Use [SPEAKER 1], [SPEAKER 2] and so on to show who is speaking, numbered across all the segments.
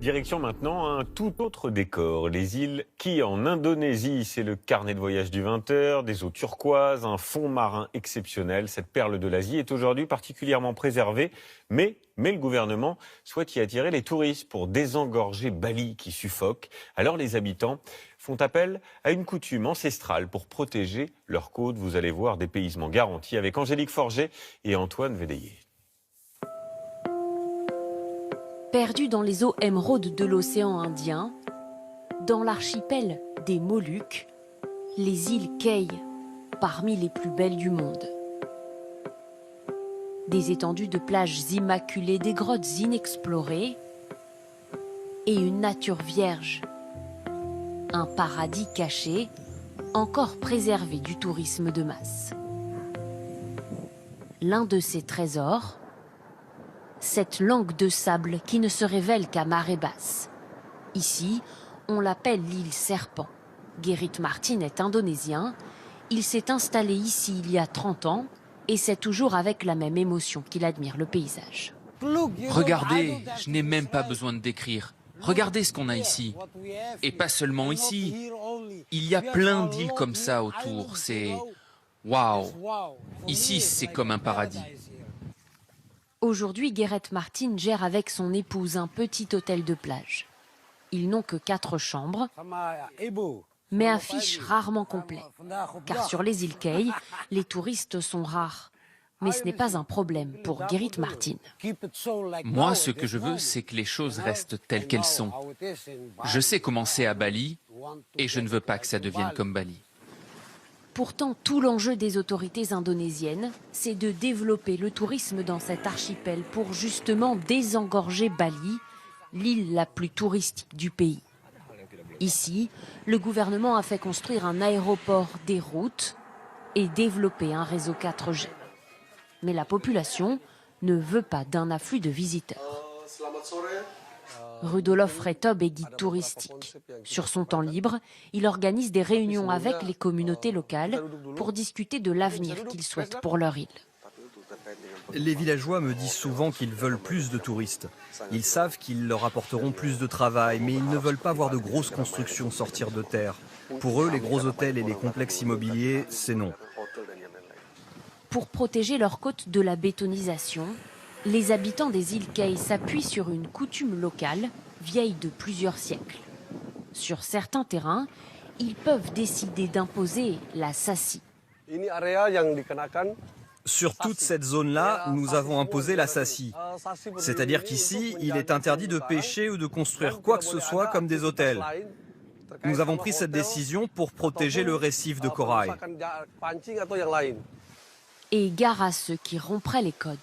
[SPEAKER 1] Direction maintenant un tout autre décor. Les îles Ki en Indonésie, c'est le carnet de voyage du 20h, des eaux turquoises, un fond marin exceptionnel. Cette perle de l'Asie est aujourd'hui particulièrement préservée, mais le gouvernement souhaite y attirer les touristes pour désengorger Bali qui suffoque. Alors les habitants font appel à une coutume ancestrale pour protéger leurs côtes. Vous allez voir, dépaysement garanti avec Angélique Forget et Antoine Védéier.
[SPEAKER 2] Perdu dans les eaux émeraudes de l'océan Indien, dans l'archipel des Moluques, les îles Kei, parmi les plus belles du monde. Des étendues de plages immaculées, des grottes inexplorées et une nature vierge. Un paradis caché, encore préservé du tourisme de masse. L'un de ces trésors, cette langue de sable qui ne se révèle qu'à marée basse. Ici, on l'appelle l'île Serpent. Gerrit Martin est indonésien. Il s'est installé ici il y a 30 ans et c'est toujours avec la même émotion qu'il admire le paysage.
[SPEAKER 3] Regardez, je n'ai même pas besoin de décrire. Regardez ce qu'on a ici. Et pas seulement ici. Il y a plein d'îles comme ça autour. C'est... waouh! Ici, c'est comme un paradis.
[SPEAKER 2] Aujourd'hui, Gerrit Martin gère avec son épouse un petit hôtel de plage. Ils n'ont que 4 chambres, mais affiche rarement complet. Car sur les îles Kei, les touristes sont rares. Mais ce n'est pas un problème pour Gerrit Martin.
[SPEAKER 3] Moi, ce que je veux, c'est que les choses restent telles qu'elles sont. Je sais comment c'est à Bali, et je ne veux pas que ça devienne comme Bali.
[SPEAKER 2] Pourtant, tout l'enjeu des autorités indonésiennes, c'est de développer le tourisme dans cet archipel pour justement désengorger Bali, l'île la plus touristique du pays. Ici, le gouvernement a fait construire un aéroport, des routes et développer un réseau 4G. Mais la population ne veut pas d'un afflux de visiteurs. Rudolf Retob est guide touristique. Sur son temps libre, il organise des réunions avec les communautés locales pour discuter de l'avenir qu'ils souhaitent pour leur île.
[SPEAKER 4] Les villageois me disent souvent qu'ils veulent plus de touristes. Ils savent qu'ils leur apporteront plus de travail, mais ils ne veulent pas voir de grosses constructions sortir de terre. Pour eux, les gros hôtels et les complexes immobiliers, c'est non.
[SPEAKER 2] Pour protéger leurs côtes de la bétonisation, les habitants des îles Kei s'appuient sur une coutume locale, vieille de plusieurs siècles. Sur certains terrains, ils peuvent décider d'imposer la sassi.
[SPEAKER 4] Sur toute cette zone-là, nous avons imposé la sassi. C'est-à-dire qu'ici, il est interdit de pêcher ou de construire quoi que ce soit comme des hôtels. Nous avons pris cette décision pour protéger le récif de corail.
[SPEAKER 2] Et gare à ceux qui rompraient les codes.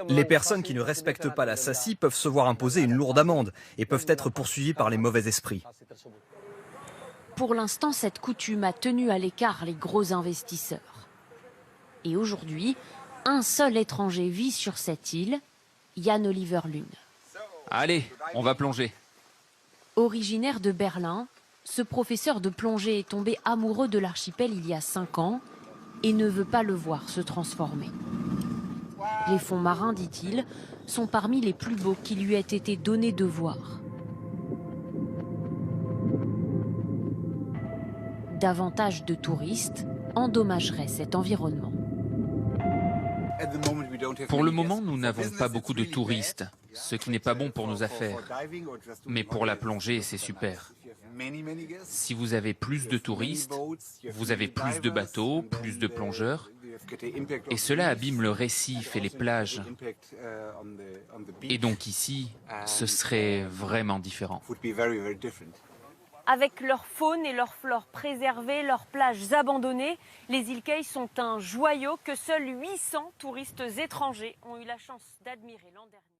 [SPEAKER 4] Les personnes qui ne respectent pas la sassi peuvent se voir imposer une lourde amende et peuvent être poursuivies par les mauvais esprits.
[SPEAKER 2] Pour l'instant, cette coutume a tenu à l'écart les gros investisseurs. Et aujourd'hui, un seul étranger vit sur cette île, Jan Oliver Lune.
[SPEAKER 3] Allez, on va plonger.
[SPEAKER 2] Originaire de Berlin, ce professeur de plongée est tombé amoureux de l'archipel il y a 5 ans et ne veut pas le voir se transformer. Les fonds marins, dit-il, sont parmi les plus beaux qui lui aient été donnés de voir. Davantage de touristes endommageraient cet environnement.
[SPEAKER 3] Pour le moment, nous n'avons pas beaucoup de touristes, ce qui n'est pas bon pour nos affaires. Mais pour la plongée, c'est super. Si vous avez plus de touristes, vous avez plus de bateaux, plus de plongeurs, et cela abîme le récif et les plages. Et donc ici, ce serait vraiment différent.
[SPEAKER 5] Avec leur faune et leur flore préservées, leurs plages abandonnées, les îles Kei sont un joyau que seuls 800 touristes étrangers ont eu la chance d'admirer l'an dernier.